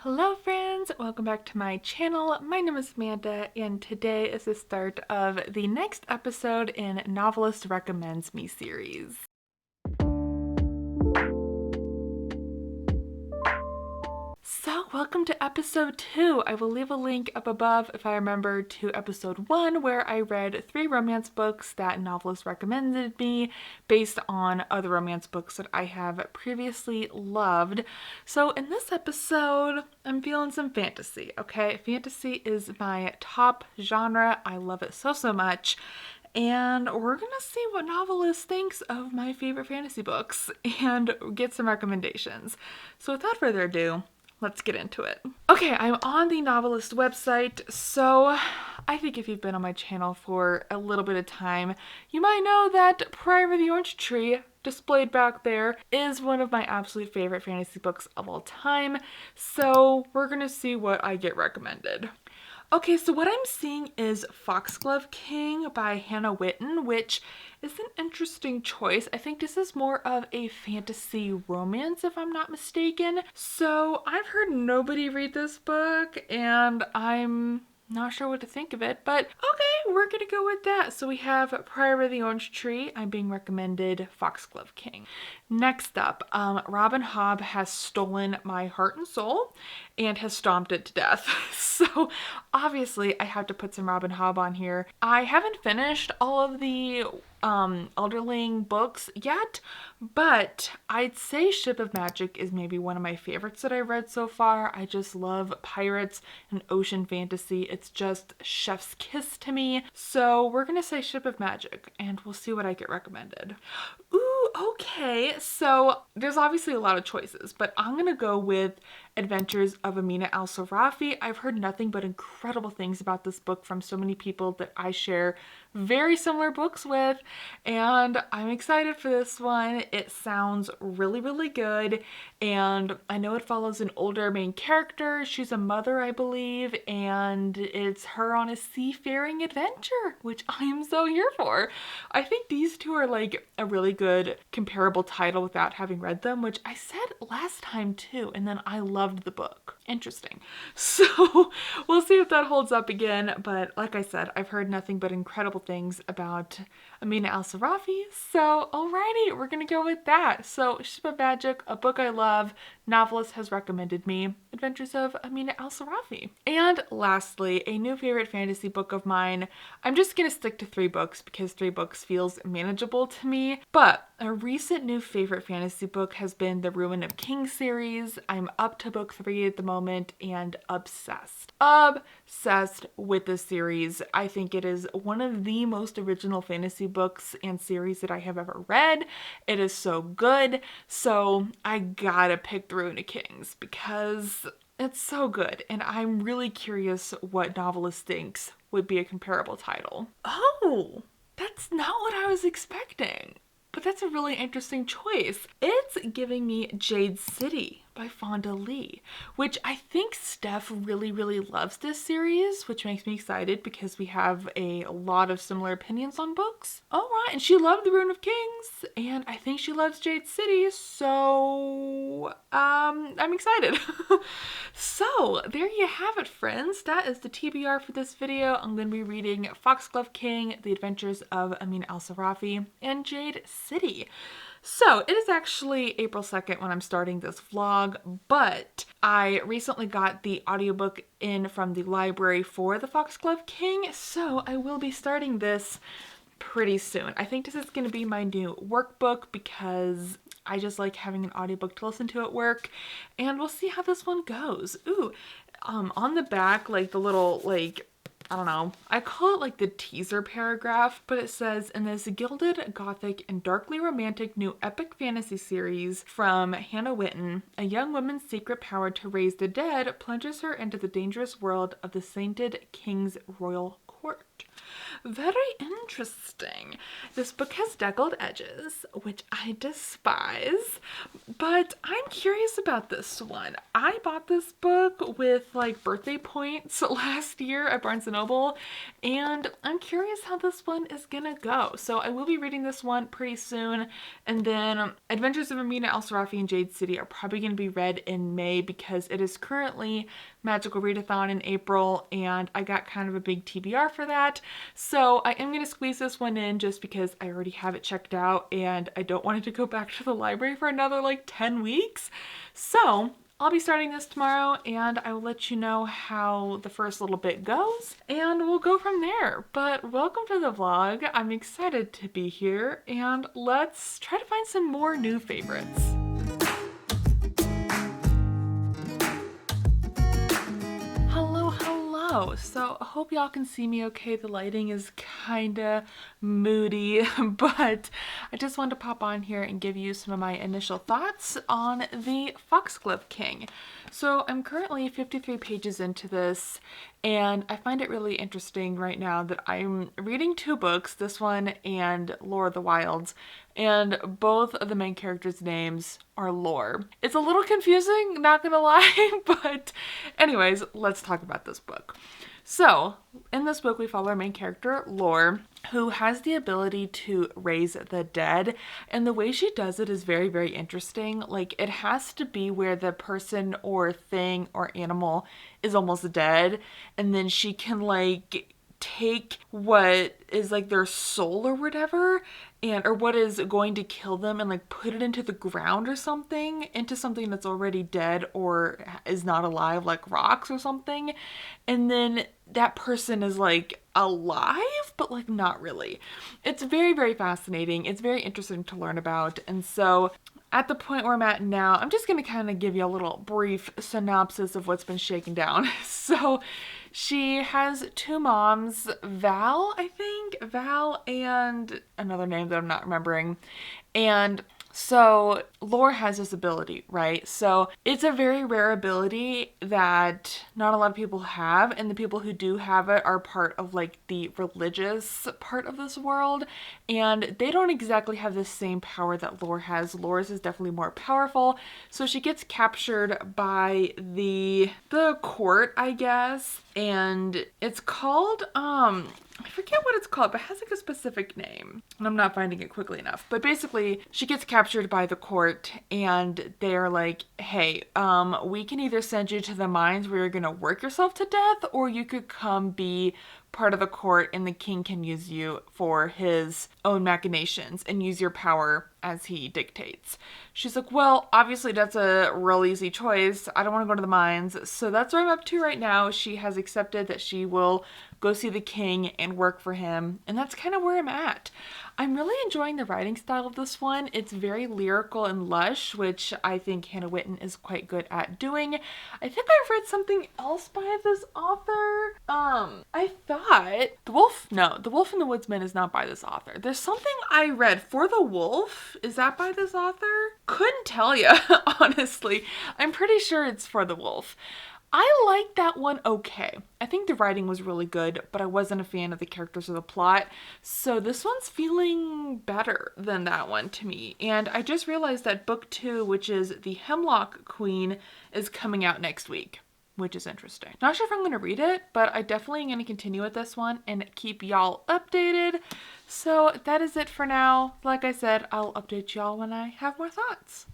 Hello friends, welcome back to my channel. My name is Amanda and today is the start of the next episode in Novelist Recommends Me series. So welcome to episode 2. I will leave a link up above if I remember to episode 1 where I read 3 romance books that Novelist recommended me based on other romance books that I have previously loved. So in this episode, I'm feeling some fantasy, okay? Fantasy is my top genre. I love it so much. And we're gonna see what Novelist thinks of my favorite fantasy books and get some recommendations. So without further ado, let's get into it. Okay, I'm on the Novelist website, so I think if you've been on my channel for a little bit of time, you might know that Priory of the Orange Tree, displayed back there, is one of my absolute favorite fantasy books of all time, so we're gonna see what I get recommended. Okay, so what I'm seeing is Foxglove King by Hannah Whitten, which is an interesting choice. I think this is more of a fantasy romance, if I'm not mistaken. So I've heard nobody read this book, and I'm not sure what to think of it, but okay, we're gonna go with that. So we have Priory of the Orange Tree. I'm being recommended Foxglove King. Next up, Robin Hobb has stolen my heart and soul and has stomped it to death. So obviously I have to put some Robin Hobb on here. I haven't finished all of the Elderling books yet, but I'd say Ship of Magic is maybe one of my favorites that I read so far. I just love pirates and ocean fantasy. It's just chef's kiss to me. So we're gonna say Ship of Magic and we'll see what I get recommended. Ooh, okay. So there's obviously a lot of choices, but I'm gonna go with Adventures of Amina Al-Sarafi. I've heard nothing but incredible things about this book from so many people that I share very similar books with, and I'm excited for this one. It sounds really good, and I know it follows an older main character. She's a mother, I believe, and it's her on a seafaring adventure, which I am so here for. I think these two are like a really good comparable title without having read them, which I said last time too, and then I loved the book. Interesting. So we'll see if that holds up again, but like I said, I've heard nothing but incredible things about Amina Al-Sarafi, so alrighty, we're gonna go with that. So Ship of Magic, a book I love, Novelist has recommended me, Adventures of Amina Al-Sarafi. And lastly, a new favorite fantasy book of mine. I'm just gonna stick to 3 books because 3 books feels manageable to me, but a recent new favorite fantasy book has been the Ruin of Kings series. I'm up to book 3 at the moment and obsessed. Obsessed with this series. I think it is one of the most original fantasy books and series that I have ever read. It is so good, so I gotta pick the Ruin of Kings because it's so good, and I'm really curious what Novelist thinks would be a comparable title. Oh, that's not what I was expecting. But that's a really interesting choice. It's giving me Jade City by Fonda Lee, which I think Steph really loves this series, which makes me excited because we have a lot of similar opinions on books. All right, and she loved The Rune of Kings, and I think she loves Jade City, so I'm excited. So there you have it, friends. That is the TBR for this video. I'm going to be reading Foxglove King, The Adventures of Amin Al-Sarafi, and Jade City. So it is actually April 2nd when I'm starting this vlog, but I recently got the audiobook in from the library for the Foxglove King, so I will be starting this pretty soon. I think this is going to be my new workbook because I just like having an audiobook to listen to at work, and we'll see how this one goes. Ooh, on the back, like the little, like, I don't know, I call it like the teaser paragraph, but it says, in this gilded, gothic, and darkly romantic new epic fantasy series from Hannah Whitten, a young woman's secret power to raise the dead plunges her into the dangerous world of the sainted king's royal court. Very interesting. This book has deckled edges, which I despise, but I'm curious about this one. I bought this book with like birthday points last year at Barnes & Noble, and I'm curious how this one is gonna go. So I will be reading this one pretty soon, and then Adventures of Amina Al-Sarafi and Jade City are probably gonna be read in May because it is currently Magical Readathon in April, and I got kind of a big TBR for that. So I am going to squeeze this one in just because I already have it checked out and I don't want it to go back to the library for another like 10 weeks. So I'll be starting this tomorrow and I will let you know how the first little bit goes and we'll go from there. But welcome to the vlog. I'm excited to be here and let's try to find some more new favorites. So I hope y'all can see me okay. The lighting is kinda moody, but I just wanted to pop on here and give you some of my initial thoughts on the Foxglove King. So I'm currently 53 pages into this, and I find it really interesting right now that I'm reading two books, this one and Lore of the Wilds, and both of the main characters' names are Lore. It's a little confusing, not gonna lie, but anyways, let's talk about this book. So, in this book we follow our main character, Lore, who has the ability to raise the dead, and the way she does it is very, very interesting. Like, it has to be where the person or thing or animal is almost dead, and then she can like take what is like their soul or whatever, and or what is going to kill them, and like put it into the ground or something, into something that's already dead or is not alive, like rocks or something, and then that person is like alive but like not really. It's very, very fascinating. It's very interesting to learn about. And so at the point where I'm at now, I'm just going to kind of give you a little brief synopsis of what's been shaken down. So she has two moms, Val, I think, Val and another name that I'm not remembering. And so Lore has this ability, right? So it's a very rare ability that not a lot of people have, and the people who do have it are part of like the religious part of this world, and they don't exactly have the same power that Lore has. Lore's is definitely more powerful. So she gets captured by the court, I guess, and it's called I forget what it's called, but it has like a specific name, and I'm not finding it quickly enough. But basically, she gets captured by the court, and they're like, hey, we can either send you to the mines where you're gonna work yourself to death, or you could come be part of the court and the king can use you for his own machinations and use your power as he dictates. She's like, well, obviously that's a real easy choice. I don't want to go to the mines. So that's where I'm up to right now. She has accepted that she will go see the king and work for him. And that's kind of where I'm at. I'm really enjoying the writing style of this one. It's very lyrical and lush, which I think Hannah Witten is quite good at doing. I think I've read something else by this author. I thought The Wolf and the Woodsman is not by this author. There's something I read, For the Wolf. Is that by this author? Couldn't tell you, honestly. I'm pretty sure it's For the Wolf. I liked that one okay. I think the writing was really good, but I wasn't a fan of the characters or the plot. So this one's feeling better than that one to me. And I just realized that book 2, which is The Hemlock Queen, is coming out next week, which is interesting. Not sure if I'm going to read it, but I definitely am going to continue with this one and keep y'all updated. So that is it for now. Like I said, I'll update y'all when I have more thoughts.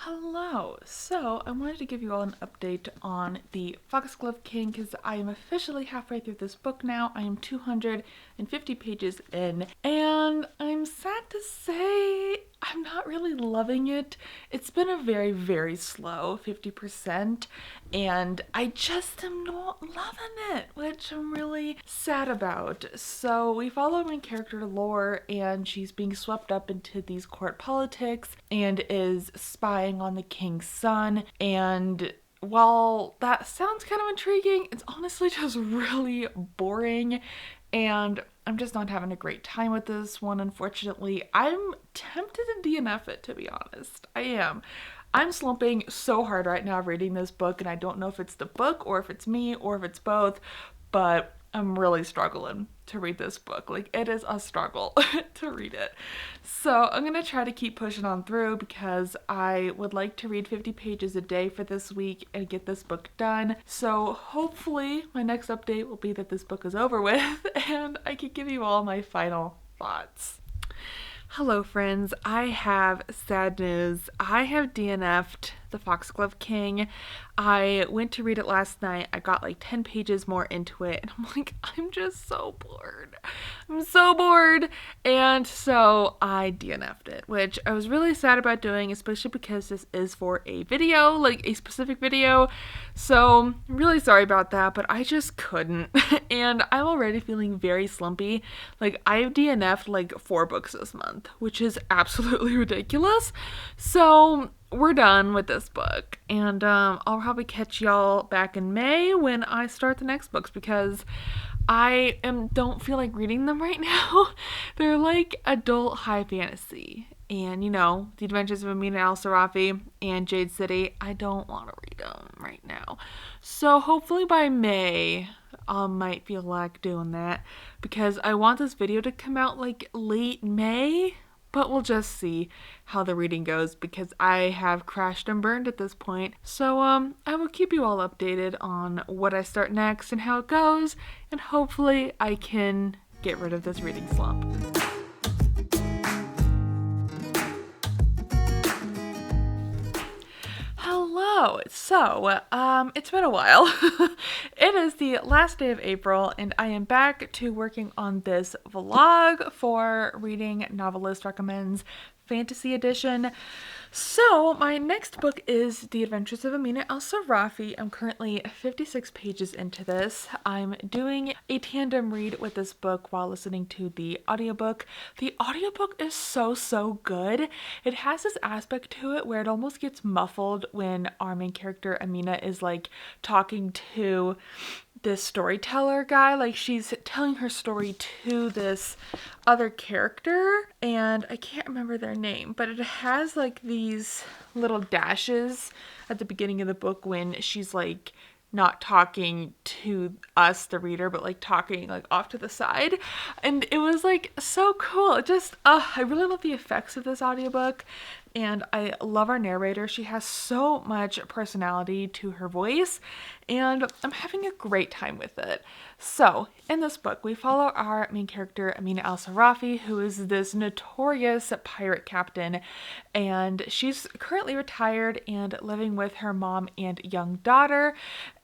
Hello! So I wanted to give you all an update on the Foxglove King because I am officially halfway through this book now. I am 250 pages in, and I'm sad to say I'm not really loving it. It's been a very, very slow 50%, and I just am not loving it, which I'm really sad about. So we follow my character Lore, and she's being swept up into these court politics and is spying on the king's son. And while that sounds kind of intriguing, it's honestly just really boring, and I'm just not having a great time with this one, unfortunately. I'm tempted to DNF it, to be honest. I am. I'm slumping so hard right now reading this book, and I don't know if it's the book or if it's me or if it's both, but I'm really struggling to read this book. Like, it is a struggle to read it. So I'm gonna try to keep pushing on through because I would like to read 50 pages a day for this week and get this book done. So hopefully my next update will be that this book is over with and I can give you all my final thoughts. Hello friends, I have sad news. I have DNF'd The Foxglove King. I went to read it last night. I got like 10 pages more into it and I'm like, I'm just so bored. I'm so bored. And so I DNF'd it, which I was really sad about doing, especially because this is for a video, like a specific video. So I'm really sorry about that, but I just couldn't. And I'm already feeling very slumpy. Like, I've DNF'd like 4 books this month, which is absolutely ridiculous. So we're done with this book, and I'll probably catch y'all back in May when I start the next books because I don't feel like reading them right now. They're like adult high fantasy, and you know, The Adventures of Amina Al-Sarafi and Jade City, I don't want to read them right now. So hopefully by May I might feel like doing that because I want this video to come out like late May. But we'll just see how the reading goes because I have crashed and burned at this point. So I will keep you all updated on what I start next and how it goes, and hopefully I can get rid of this reading slump. Hello! So, it's been a while. It is the last day of April and I am back to working on this vlog for Reading Novelist Recommends Fantasy Edition. So my next book is The Adventures of Amina Al-Sarafi. I'm currently 56 pages into this. I'm doing a tandem read with this book while listening to the audiobook. The audiobook is so good. It has this aspect to it where it almost gets muffled when our main character Amina is like talking to this storyteller guy. Like, she's telling her story to this other character and I can't remember their name, but it has like these little dashes at the beginning of the book when she's like not talking to us, the reader, but like talking like off to the side. And it was like so cool. It just, I really love the effects of this audiobook. And I love our narrator. She has so much personality to her voice and I'm having a great time with it. So in this book, we follow our main character, Amina Al-Sarafi, who is this notorious pirate captain, and she's currently retired and living with her mom and young daughter.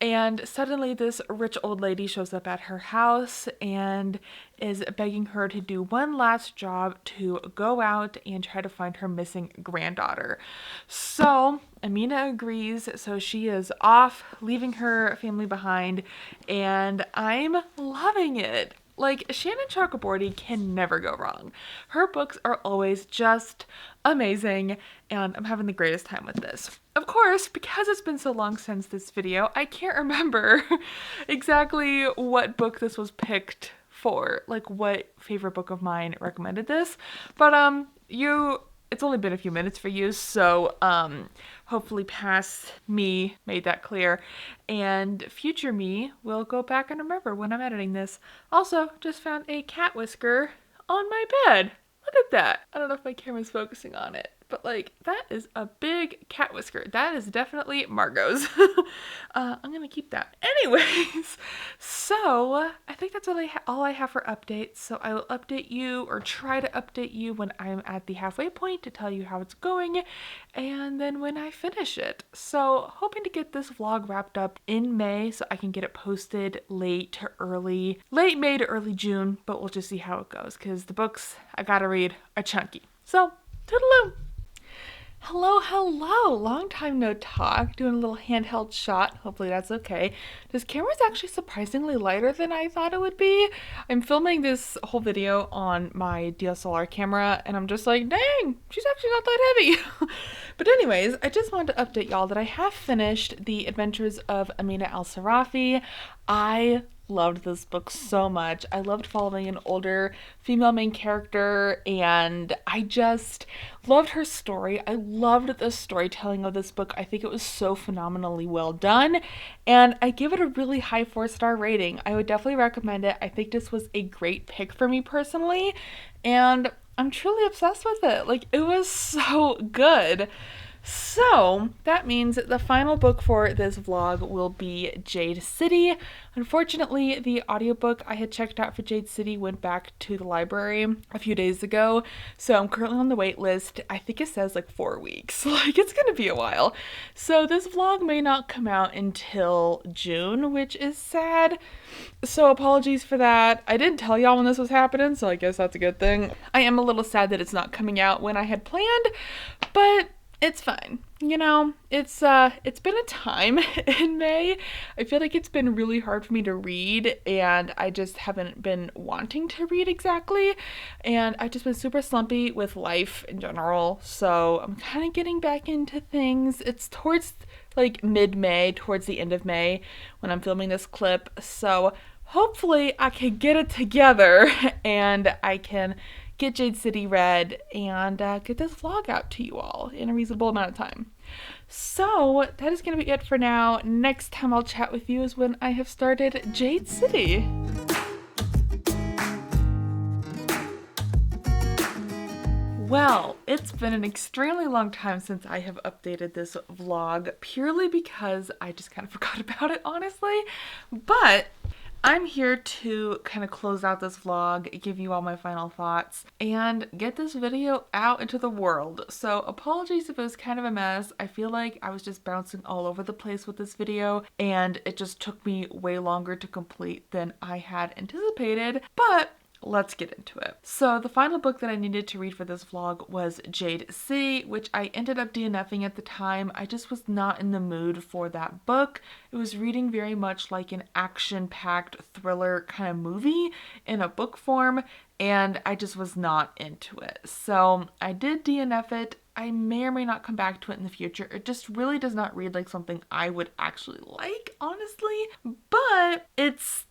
And suddenly this rich old lady shows up at her house and is begging her to do one last job to go out and try to find her missing granddaughter. So Amina agrees, so she is off, leaving her family behind, and I'm loving it. Like, Shannon Chakraborty can never go wrong. Her books are always just amazing, and I'm having the greatest time with this. Of course, because it's been so long since this video, I can't remember exactly what book this was picked for, like what favorite book of mine recommended this, but it's only been a few minutes for you, so hopefully past me made that clear, and future me will go back and remember when I'm editing this. Also, just found a cat whisker on my bed. Look at that. I don't know if my camera's focusing on it, but like, that is a big cat whisker. That is definitely Margot's. I'm gonna keep that. Anyways, so I think that's all I have for updates. So I will update you, or try to update you, when I'm at the halfway point to tell you how it's going, and then when I finish it. So hoping to get this vlog wrapped up in May so I can get it posted late May to early June, but we'll just see how it goes because the books I gotta read are chunky. So toodaloo! Hello, long time no talk, doing a little handheld shot, hopefully that's okay. This camera's actually surprisingly lighter than I thought it would be. I'm filming this whole video on my DSLR camera and I'm just like, dang, she's actually not that heavy. But anyways, I just wanted to update y'all that I have finished The Adventures of Amina Al-Sarafi. I loved this book so much. I loved following an older female main character, and I just loved her story. I loved the storytelling of this book. I think it was so phenomenally well done, and I give it a really high 4-star rating. I would definitely recommend it. I think this was a great pick for me personally, and I'm truly obsessed with it. Like, it was so good. So that means the final book for this vlog will be Jade City. Unfortunately, the audiobook I had checked out for Jade City went back to the library a few days ago, so I'm currently on the wait list. I think it says like 4 weeks. Like, it's gonna be a while. So this vlog may not come out until June, which is sad. So apologies for that. I didn't tell y'all when this was happening, so I guess that's a good thing. I am a little sad that it's not coming out when I had planned, but it's fine. You know, it's been a time in May. I feel like it's been really hard for me to read, and I just haven't been wanting to read exactly. And I've just been super slumpy with life in general. So I'm kind of getting back into things. It's towards like mid-May, towards the end of May when I'm filming this clip. So hopefully I can get it together and I can get Jade City read and get this vlog out to you all in a reasonable amount of time. So that is going to be it for now. Next time I'll chat with you is when I have started Jade City. Well, it's been an extremely long time since I have updated this vlog, purely because I just kind of forgot about it, honestly. But I'm here to kind of close out this vlog, give you all my final thoughts, and get this video out into the world. So apologies if it was kind of a mess. I feel like I was just bouncing all over the place with this video, and it just took me way longer to complete than I had anticipated, but let's get into it. So the final book that I needed to read for this vlog was Jade City, which I ended up DNFing at the time. I just was not in the mood for that book. It was reading very much like an action-packed thriller kind of movie in a book form, and I just was not into it. So I did DNF it. I may or may not come back to it in the future. It just really does not read like something I would actually like, honestly, but it's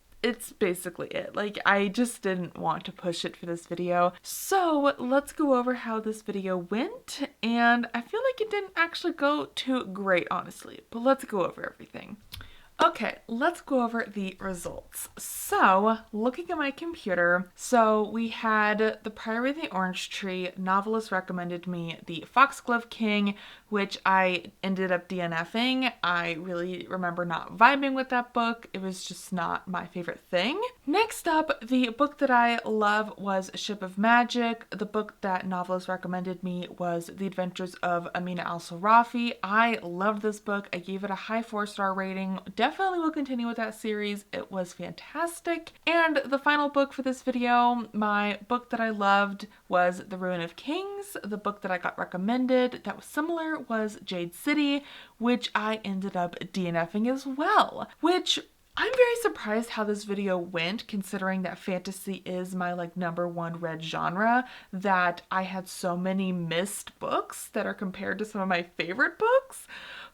basically it. Like, I just didn't want to push it for this video. So let's go over how this video went. And I feel like it didn't actually go too great, honestly, but let's go over everything. Okay, let's go over the results. So, looking at my computer, so we had The Priory of the Orange Tree. Novelist recommended me The Foxglove King, which I ended up DNFing. I really remember not vibing with that book. It was just not my favorite thing. Next up, the book that I love was Ship of Magic. The book that Novelist recommended me was The Adventures of Amina Al-Sarafi. I loved this book. I gave it a high 4-star rating. Definitely will continue with that series. It was fantastic. And the final book for this video, my book that I loved was The Ruin of Kings. The book that I got recommended that was similar was Jade City, which I ended up DNFing as well, which I'm very surprised how this video went, considering that fantasy is my like #1 read genre, that I had so many missed books that are compared to some of my favorite books.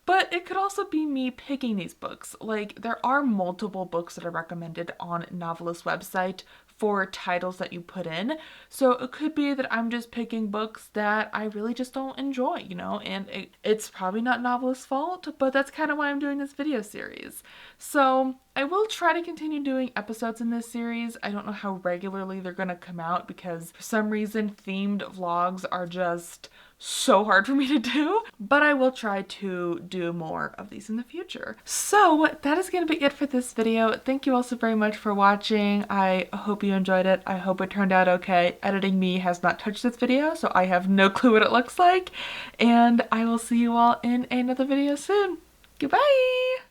But it could also be me picking these books. Like, there are multiple books that are recommended on Novelist website for titles that you put in. So it could be that I'm just picking books that I really just don't enjoy, you know, and it's probably not Novelist's fault, but that's kind of why I'm doing this video series. So I will try to continue doing episodes in this series. I don't know how regularly they're gonna come out because for some reason themed vlogs are just so hard for me to do, but I will try to do more of these in the future. So that is going to be it for this video. Thank you all so very much for watching. I hope you enjoyed it. I hope it turned out okay. Editing me has not touched this video, so I have no clue what it looks like, and I will see you all in another video soon. Goodbye!